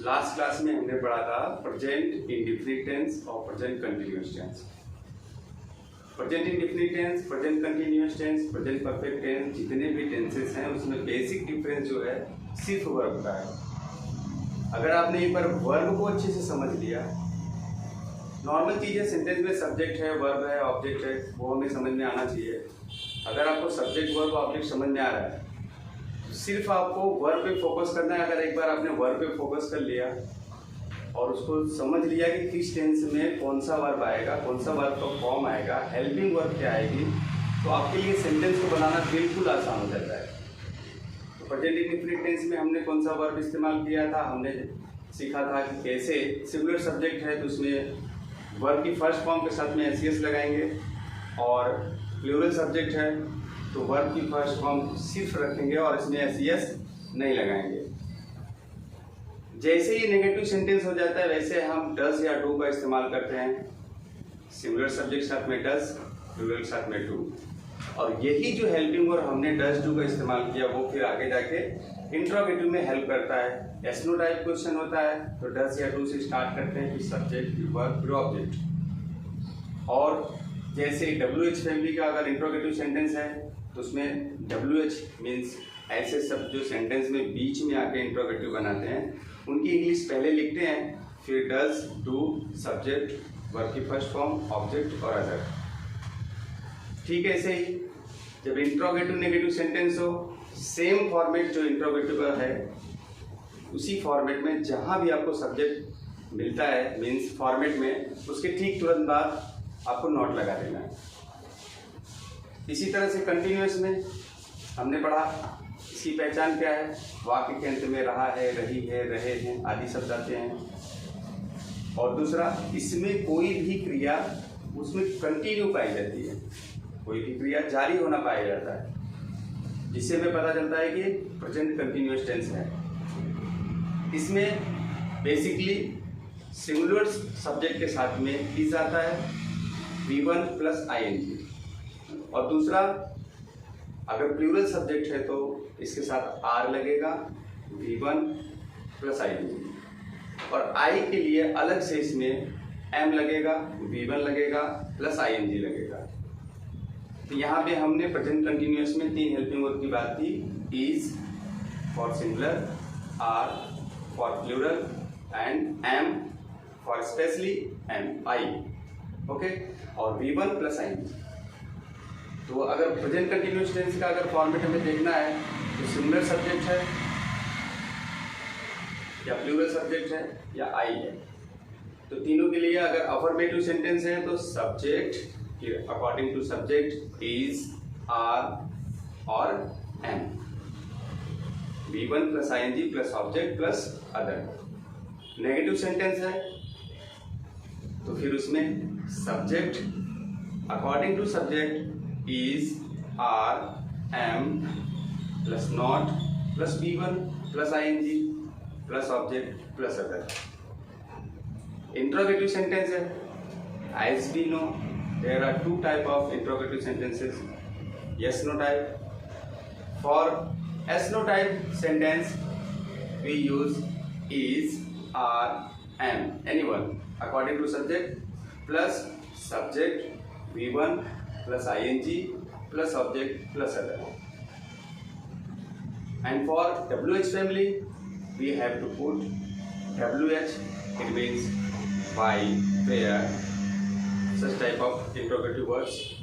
Last class में हमने पढ़ा था प्रेजेंट इंडेफिनिट टेंस और present continuous tense. Present indefinite tense, present continuous tense, present perfect tense, जितने भी टेंसेस हैं उसमें बेसिक डिफरेंस जो है सिर्फ वर्ब का है। अगर आपने एक बार वर्ब को अच्छे से समझ लिया, नॉर्मल चीज़ें सेंटेंस में सब्जेक्ट है, वर्ब है, ऑब्जेक्ट है, वो हमें समझ में आना चाहिए। अगर आपको सब्जेक्ट वर्ब ऑब्जेक्ट समझ में आ रहा है तो सिर्फ आपको वर्ब पे फोकस करना है। अगर एक बार आपने वर्ब पे फोकस कर लिया और उसको समझ लिया कि किस टेंस में कौन सा वर्ब आएगा, कौन सा वर्ब का फॉर्म आएगा, हेल्पिंग वर्ब क्या आएगी, तो आपके लिए सेंटेंस को बनाना बिल्कुल आसान हो जाता है। तो प्रेजेंट इंडेफिनिट टेंस में हमने कौन सा वर्ब इस्तेमाल किया था, हमने सीखा था कि कैसे सिंगुलर सब्जेक्ट है तो उसमें वर्ब की फर्स्ट फॉर्म के साथ में एस लगाएंगे, और प्लूरल सब्जेक्ट है तो वर्ब की फर्स्ट फॉर्म सिर्फ रखेंगे और इसमें एस नहीं लगाएंगे। जैसे ही नेगेटिव सेंटेंस हो जाता है वैसे हम डज या डू का इस्तेमाल करते हैं। सिंगुलर सब्जेक्ट साथ में डज, प्लूरल साथ में डू, और यही जो हेल्पिंग वर्ब हमने डज डू का इस्तेमाल किया वो फिर आगे जाके इंट्रोगेटिव में हेल्प करता है। एस नो टाइप क्वेश्चन होता है तो डज या डू से स्टार्ट करते हैं कि सब्जेक्ट फिर वर्ब फिर ऑब्जेक्ट। और जैसे WH फैमिली का अगर इंट्रोगेटिव सेंटेंस है तो उसमें WH मीन्स ऐसे सब जो सेंटेंस में बीच में आके इंट्रोगेटिव बनाते हैं उनकी इंग्लिश पहले लिखते हैं, फिर डज डू सब्जेक्ट वर्ब की फर्स्ट फॉर्म ऑब्जेक्ट और अदर। ठीक है, ऐसे ही जब इंट्रोगेटिव नेगेटिव सेंटेंस हो सेम फॉर्मेट जो इंट्रोगेटिव का है उसी फॉर्मेट में जहाँ भी आपको सब्जेक्ट मिलता है मीन्स फॉर्मेट में उसके ठीक तुरंत बाद आपको नोट लगा देना है। इसी तरह से कंटिन्यूअस में हमने पढ़ा इसकी पहचान क्या है, वाक्य के अंत में रहा है, रही है, रहे हैं आदि शब्द आते हैं। और दूसरा, इसमें कोई भी क्रिया उसमें कंटिन्यू पाई जाती है, कोई भी क्रिया जारी होना पाया जाता है, जिससे हमें पता चलता है कि प्रेजेंट कंटिन्यूअस टेंस है। इसमें बेसिकली सिंगुलर सब्जेक्ट के साथ में इज आता है, V1 प्लस ING, और दूसरा अगर प्लूरल सब्जेक्ट है तो इसके साथ R लगेगा, V1 प्लस ING, और I के लिए अलग से इसमें M लगेगा, V1 लगेगा प्लस ING लगेगा। तो यहाँ पे हमने प्रेजेंट कंटिन्यूअस में 3 हेल्पिंग वर्ब की बात की, is for singular, R for plural and M for specially I, okay, और V1 प्लस ING। तो अगर प्रेजेंट कंटिन्यूअस टेंस का अगर फॉर्मेट हमें देखना है तो सिंगुलर सब्जेक्ट है या प्लूरल सब्जेक्ट है या I है, तो तीनों के लिए अगर अफर्मेटिव सेंटेंस है तो subject according to subject is, are और am, V1 plus ING plus object plus other. Negative sentence है तो फिर उसमें subject according to subject is, are, am plus not plus V1 plus ING plus object plus other. Interrogative sentence है, as we know there are 2 type of interrogative sentences, yes no type. For yes no type sentence we use is, are, am, anyone according to subject plus subject V1 plus ING plus object plus other. And for WH family we have to put WH, it means why, where, such type of interrogative words.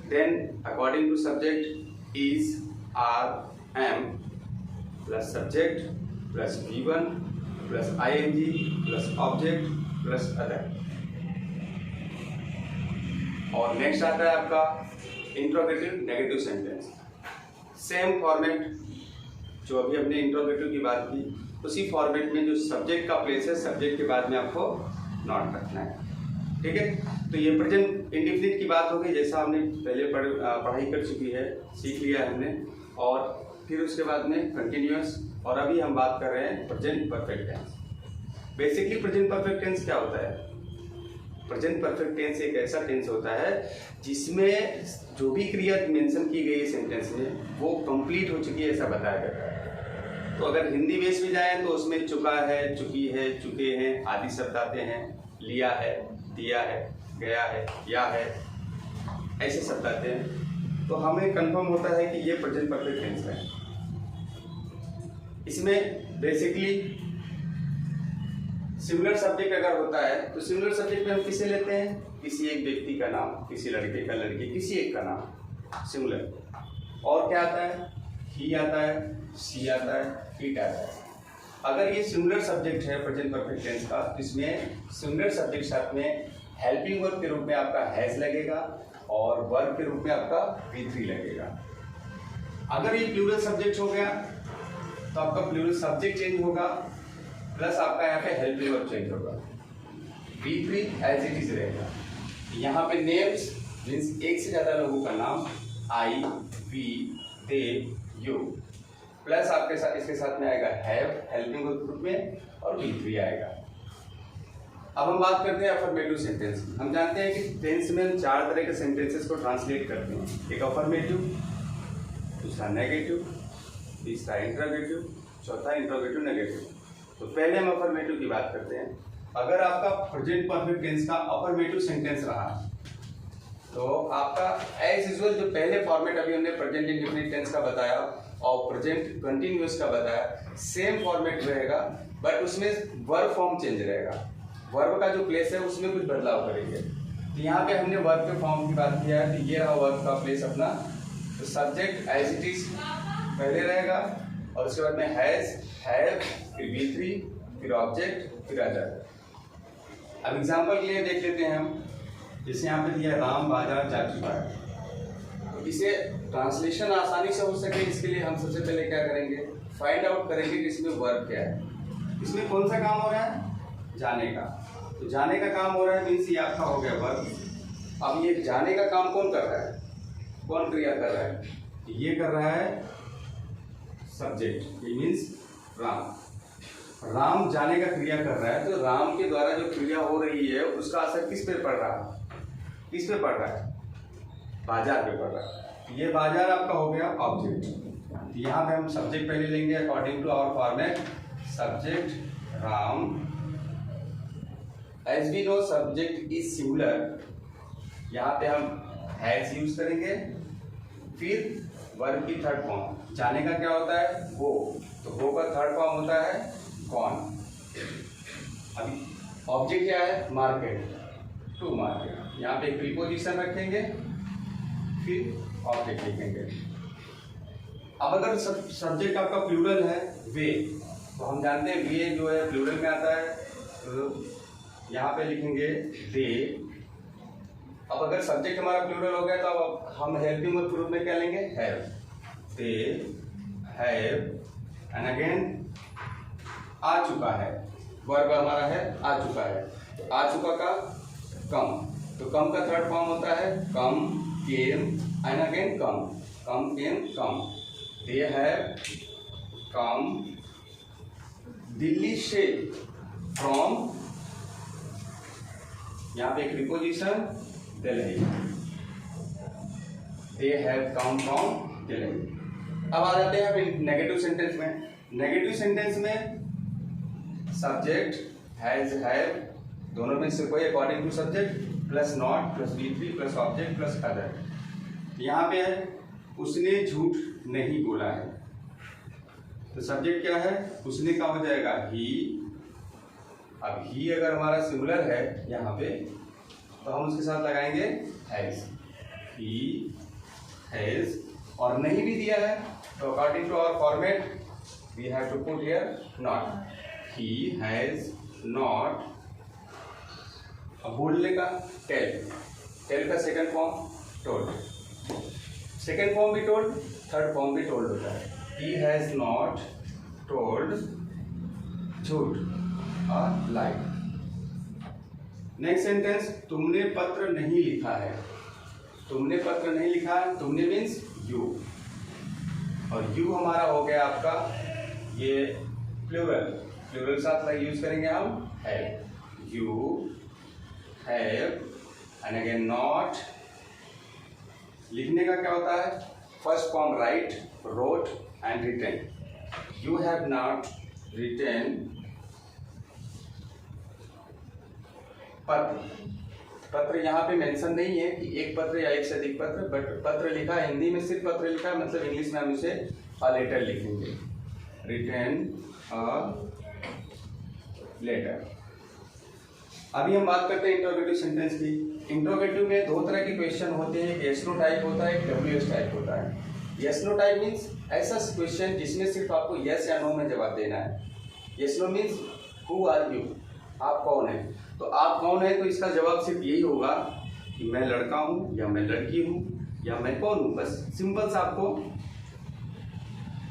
Then according to subject is, are, am plus subject plus V1 plus ING plus object plus other. और next आता है आपका interrogative negative sentence. Same format जो अभी हमने interrogative की बात की उसी फॉर्मेट में जो सब्जेक्ट का प्लेस है सब्जेक्ट के बाद में आपको नॉट रखना है, ठीक है। तो ये प्रेजेंट इंडेफिनिट की बात हो गई, जैसा हमने पहले पढ़ाई कर चुकी है, सीख लिया है हमने। और फिर उसके बाद में कंटिन्यूअस, और अभी हम बात कर रहे हैं present perfect tense. Basically present perfect tense क्या होता है? प्रेजेंट परफेक्ट टेंस एक ऐसा टेंस होता है जिसमें जो भी क्रिया मेंशन की गई है सेंटेंस में वो कंप्लीट हो चुकी है ऐसा बताया जाता है। तो अगर हिंदी बेस में जाए तो उसमें चुका है, चुकी है, चुके हैं आदि शब्द आते हैं, लिया है, दिया है, गया है, या है, ऐसे शब्द आते हैं। तो हमें कंफर्म होता है कि ये प्रेजेंट परफेक्ट टेंस है। इसमें बेसिकली सिमिलर सब्जेक्ट अगर होता है तो सिमिलर सब्जेक्ट में हम किसे लेते हैं? किसी एक व्यक्ति का नाम, किसी लड़के का, लड़की, किसी एक का नाम सिमिलर। और क्या आता है? ही आता है, सी आता है, इट आता है। अगर ये सिमिलर सब्जेक्ट है प्रेजेंट परफेक्ट टेंस का, तो इसमें सिमिलर सब्जेक्ट साथ में हेल्पिंग वर्ब के रूप में आपका हैज लगेगा और वर्ब के रूप में आपका V3 लगेगा। अगर ये प्लूरल सब्जेक्ट हो गया तो आपका प्लूरल सब्जेक्ट चेंज होगा प्लस आपका यहाँ पे हेल्पिंग वर्ब चेंज होगा। V3 एज इट इज रहेगा। यहाँ पे नेम्स मीन्स एक से ज्यादा लोगों का नाम, आई, वी, दे, यू, प्लस आपके साथ इसके साथ में आएगा हैव हेल्पिंग वर्ब ग्रुप में और V3 आएगा। अब हम बात करते हैं अफर्मेटिव सेंटेंस की। हम जानते हैं कि टेंस में हम 4 तरह के सेंटेंसेस को ट्रांसलेट करते हैं। एक अफर्मेटिव, दूसरा नेगेटिव, तीसरा इंट्रोगेटिव, चौथा इंट्रोगेटिव नेगेटिव। तो पहले हम अफर्मेटिव की बात करते हैं। अगर आपका प्रेजेंट परफेक्ट टेंस का अफर्मेटिव सेंटेंस रहा तो आपका एज यूजुअल जो पहले फॉर्मेट अभी हमने प्रेजेंट इंडेफिनिट टेंस का बताया और प्रेजेंट कंटिन्यूअस का बताया, सेम फॉर्मेट रहेगा, बट उसमें वर्ब फॉर्म चेंज रहेगा। वर्ब का जो प्लेस है उसमें कुछ बदलाव करेंगे। तो यहाँ पे हमने वर्ब के फॉर्म की बात किया है, तो ये रहा वर्ब का प्लेस अपना। तो सब्जेक्ट एज इट इज पहले रहेगा और उसके बाद में हैज, हैव, फिर V3, फिर ऑब्जेक्ट, फिर अदर। अब एग्जांपल के लिए देख लेते हैं हम। जैसे यहाँ पे दिया राम बाजार जा चुका है, तो इसे ट्रांसलेशन आसानी से हो सके इसके लिए हम सबसे पहले क्या करेंगे? फाइंड आउट करेंगे कि इसमें वर्ब क्या है। इसमें कौन सा काम हो रहा है? जाने का। तो जाने का काम हो रहा है मीन्स ये आपका हो गया वर्ब। अब ये जाने का काम कौन कर रहा है? कौन क्रिया कर रहा है? ये कर रहा है सब्जेक्ट, ये मीन्स राम। राम जाने का क्रिया कर रहा है, तो राम के द्वारा जो क्रिया हो रही है उसका असर किस पे पड़ रहा है? किस पे पड़ रहा है? बाजार पे पड़ रहा है। ये बाजार आपका हो गया ऑब्जेक्ट। यहाँ पे हम सब्जेक्ट पहले लेंगे according to our format. Subject Ram, as we know subject is singular, यहाँ पे हम हैज यूज करेंगे। फिर वर्ब की थर्ड फॉर्म, जाने का क्या होता है? वो, तो वो का थर्ड फॉर्म होता है कौन। अभी ऑब्जेक्ट क्या है? Market, to market. यहाँ पे प्रीपोजिशन रखेंगे, फिर ऑब्जेक्ट लिखेंगे। अब अगर सब्जेक्ट आपका प्लूरल है वे, तो हम जानते हैं वे जो है प्लूरल में आता है, तो यहाँ पे लिखेंगे दे। अब अगर सब्जेक्ट हमारा प्लूरल हो गया तो अब हम हेल्पिंग वर्ब के रूप में क्या लेंगे? Have. They have and again आ चुका है, वर्ब हमारा है आ चुका है। तो आ चुका का कम, तो कम का थर्ड फॉर्म होता है come, came and again come, come came come. They have come Delhi से फ्रॉम, यहाँ पे एक preposition Delhi, they have come from Delhi. अब आ जाते हैं नेगेटिव सेंटेंस में। नेगेटिव सेंटेंस में सब्जेक्ट हैज, हैव, दोनों में से कोई according to subject plus not plus V3 plus object plus other. यहाँ पे है उसने झूठ नहीं बोला है, तो सब्जेक्ट क्या है? उसने का हो जाएगा ही। अब ही अगर हमारा सिंगुलर है यहाँ पे तो हम उसके साथ लगाएंगे हैज, ही हैज। और नहीं भी दिया है तो according to our format we have to put here not. He has not. अब बोलने का टेल, टेल का second form told, second form भी टोल्ड, थर्ड फॉर्म भी टोल्ड होता है। ही हैज नॉट टोल्ड झूठ और लाई। नेक्स्ट सेंटेंस, तुमने पत्र नहीं लिखा है। तुमने पत्र नहीं लिखा है, तुमने मीन्स यू, और यू हमारा हो गया आपका ये प्लूरल, प्लूरल साथ लग यूज करेंगे हम have. You have and again not. लिखने का क्या होता है? First form write, wrote and written. You have not written पत्र। पत्र यहाँ पे मेंशन नहीं है कि एक पत्र या एक से अधिक पत्र, बट पत्र लिखा है, हिंदी में सिर्फ पत्र लिखा है, मतलब इंग्लिश में हम इसे अ लेटर लिखेंगे, रिटन अ लेटर। अभी हम बात करते हैं इंट्रोगेटिव सेंटेंस की। इंट्रोगेटिव में दो तरह के क्वेश्चन होते हैं, एक यस नो टाइप होता है, एक डब्ल्यूएस टाइप होता है। यस नो टाइप मीन्स ऐसा क्वेश्चन जिसमें सिर्फ आपको यस या नो में जवाब देना है। Yes no means who are you, आप कौन है। तो आप कौन है तो इसका जवाब सिर्फ यही होगा कि मैं लड़का हूँ या मैं लड़की हूँ या मैं कौन हूँ, बस सिंपल सा आपको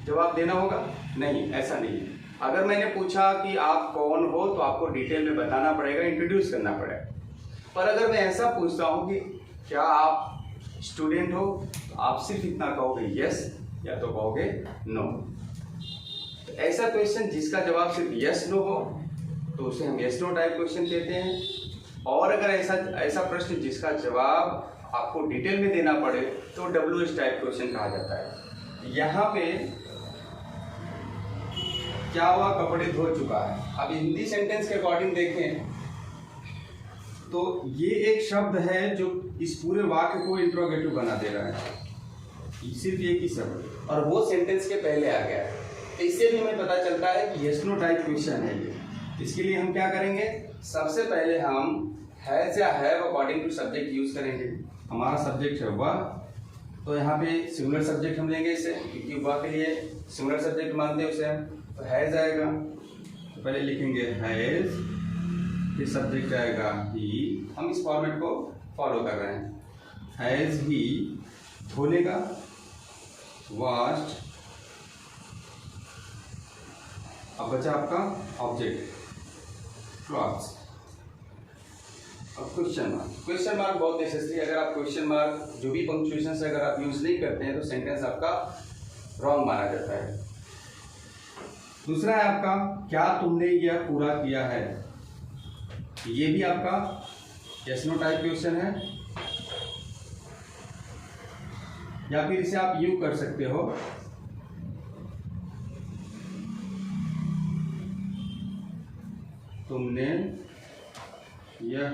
जवाब देना होगा। नहीं, ऐसा नहीं है। अगर मैंने पूछा कि आप कौन हो तो आपको डिटेल में बताना पड़ेगा, इंट्रोड्यूस करना पड़ेगा। पर अगर मैं ऐसा पूछता हूँ कि क्या आप स्टूडेंट हो, तो आप सिर्फ इतना कहोगे यस या तो कहोगे नो। तो ऐसा क्वेश्चन जिसका जवाब सिर्फ यस नो हो तो उसे हम यस नो टाइप क्वेश्चन कहते हैं। और अगर ऐसा प्रश्न जिसका जवाब आपको डिटेल में देना पड़े तो डब्ल्यूएस टाइप क्वेश्चन कहा जाता है। यहाँ पे क्या हुआ, कपड़े धो चुका है। अब हिंदी सेंटेंस के अकॉर्डिंग देखें तो ये एक शब्द है जो इस पूरे वाक्य को इंट्रोगेटिव बना दे रहा है, सिर्फ एक ही शब्द, और वो सेंटेंस के पहले आ गया है। तो इससे भी हमें पता चलता है कि यस नो टाइप क्वेश्चन है ये। इसके लिए हम क्या करेंगे, सबसे पहले हम हैज या have according to subject use करेंगे। हमारा सब्जेक्ट है वह, तो यहाँ पे सिंगुलर सब्जेक्ट हम लेंगे इसे, क्योंकि वह के लिए सिंगुलर सब्जेक्ट मानते हैं उसे हम। तो हैज आएगा, तो पहले लिखेंगे हैज, फिर सब्जेक्ट आएगा ही। हम इस फॉर्मेट को फॉलो कर रहे हैं। हैज ही धोने का, वॉश्ड, अब बचा आपका ऑब्जेक्ट क्लॉथ्स। अब क्वेश्चन मार्क। क्वेश्चन मार्क बहुत नेसेसरी। अगर आप क्वेश्चन मार्क जो भी पंक्चुएशन से अगर आप यूज नहीं करते हैं तो सेंटेंस आपका रॉन्ग माना जाता है। दूसरा है आपका क्या तुमने यह पूरा किया है। ये भी आपका यस नो टाइप क्वेश्चन है, या फिर इसे आप यू कर सकते हो, तुमने यह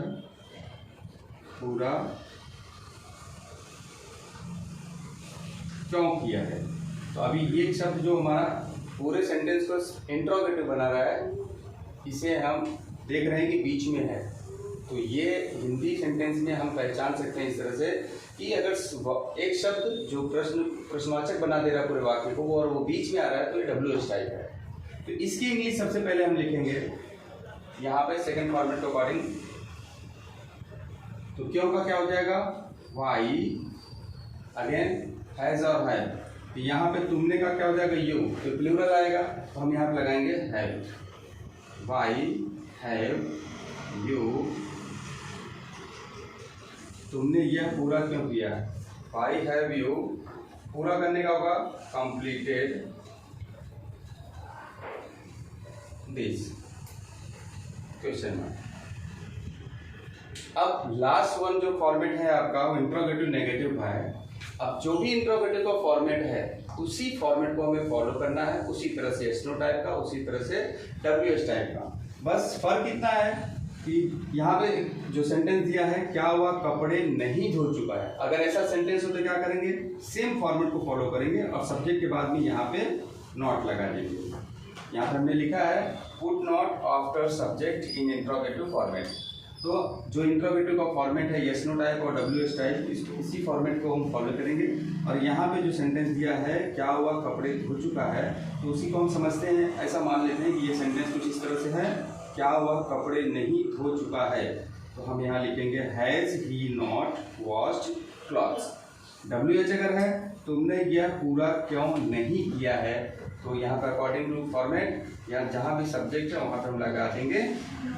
पूरा क्यों किया है। तो अभी ये शब्द जो हमारा पूरे सेंटेंस को इंट्रोगेटिव बना रहा है, इसे हम देख रहे हैं कि बीच में है। तो ये हिंदी सेंटेंस में हम पहचान सकते हैं इस तरह से कि अगर एक शब्द जो प्रश्नवाचक बना दे रहा है पूरे वाक्य को और वो बीच में आ रहा है तो ये डब्ल्यूएस टाइप है। तो इसकी इंग्लिश सबसे पहले हम लिखेंगे यहाँ पे सेकंड फॉर्मेट के अकॉर्डिंग। तो क्यों का क्या हो जाएगा, वाई, अगेन हैज और हैव। तो यहाँ पे तुमने का क्या हो जाएगा, यू, तो प्लूरल आएगा, तो हम यहाँ पे लगाएंगे हैव। वाई हैव यू, तुमने यह पूरा क्यों किया। वाई हैव यू, पूरा करने का होगा कंप्लीटेड दिस, क्वेश्चन मार्क। अब लास्ट वन जो फॉर्मेट है आपका वो इंट्रोगेटिव नेगेटिव है। अब जो भी इंट्रोगेटिव का फॉर्मेट है उसी फॉर्मेट को हमें फॉलो करना है, उसी तरह से यस नो टाइप का, उसी तरह से डब्ल्यूएस टाइप का। बस फर्क इतना है कि यहाँ पे जो सेंटेंस दिया है क्या हुआ, कपड़े नहीं धो चुका है। अगर ऐसा सेंटेंस हो तो क्या करेंगे, सेम फॉर्मेट को फॉलो करेंगे और सब्जेक्ट के बाद में यहाँ पे नॉट लगा देंगे। यहाँ पे हमने लिखा है put not after subject in interrogative format. तो जो इंट्रोगेटिव का फॉर्मेट है यस नो टाइप और डब्ल्यूएस टाइप, इसी फॉर्मेट को हम फॉलो करेंगे। और यहाँ पे जो सेंटेंस दिया है क्या हुआ, कपड़े धो चुका है, तो उसी को हम समझते हैं, ऐसा मान लेते हैं कि ये सेंटेंस कुछ इस तरह से है, क्या हुआ, कपड़े नहीं धो चुका है। तो हम यहाँ लिखेंगे has he not washed clothes. WH अगर है तुमने यह पूरा क्यों नहीं किया है, तो यहाँ पर अकॉर्डिंग टू फॉर्मेट या जहाँ भी सब्जेक्ट है वहाँ पर हम लगा देंगे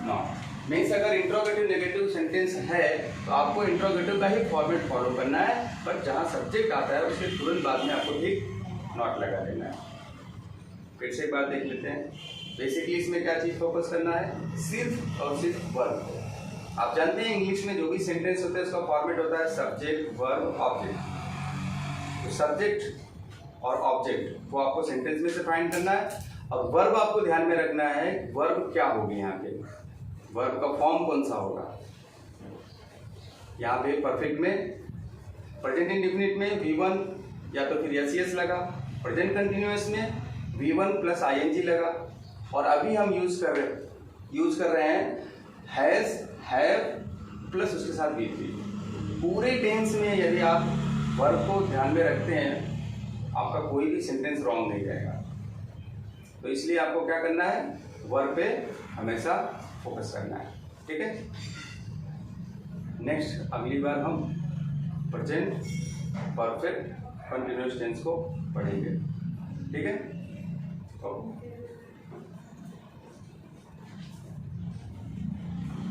नॉट। मीन्स अगर इंट्रोगेटिव नेगेटिव सेंटेंस है तो आपको इंट्रोगेटिव का ही फॉर्मेट फॉलो करना है, पर जहाँ सब्जेक्ट आता है उसके तुरंत बाद में आपको ठीक नॉट लगा देना है। फिर से एक बात देख लेते हैं। बेसिकली इसमें क्या चीज़ फोकस करना है, सिर्फ और सिर्फ वर्ब। आप जानते हैं इंग्लिश में जो भी सेंटेंस होता है उसका फॉर्मेट होता है सब्जेक्ट, वर्ब, ऑब्जेक्ट। तो सब्जेक्ट और ऑब्जेक्ट को आपको सेंटेंस में से फाइंड करना है अब वर्ब आपको ध्यान में रखना है, वर्ब क्या होगी यहाँ पे, वर्ब का फॉर्म कौन सा होगा। यहाँ पे परफेक्ट में प्रेजेंट इंडेफिनिट में V1 या तो फिर एस लगा, प्रेजेंट कंटिन्यूअस में V1 प्लस ing लगा, और अभी हम यूज कर रहे हैं हैज, हैव प्लस उसके साथ V3। पूरे टेंस में यदि आप वर्ब को ध्यान में रखते हैं आपका कोई भी सेंटेंस रॉन्ग नहीं जाएगा। तो इसलिए आपको क्या करना है, वर्ब पे हमेशा फोकस करना है। ठीक है, नेक्स्ट अगली बार हम प्रेजेंट परफेक्ट कंटिन्यूअस टेंस को पढ़ेंगे। ठीक है, ओके।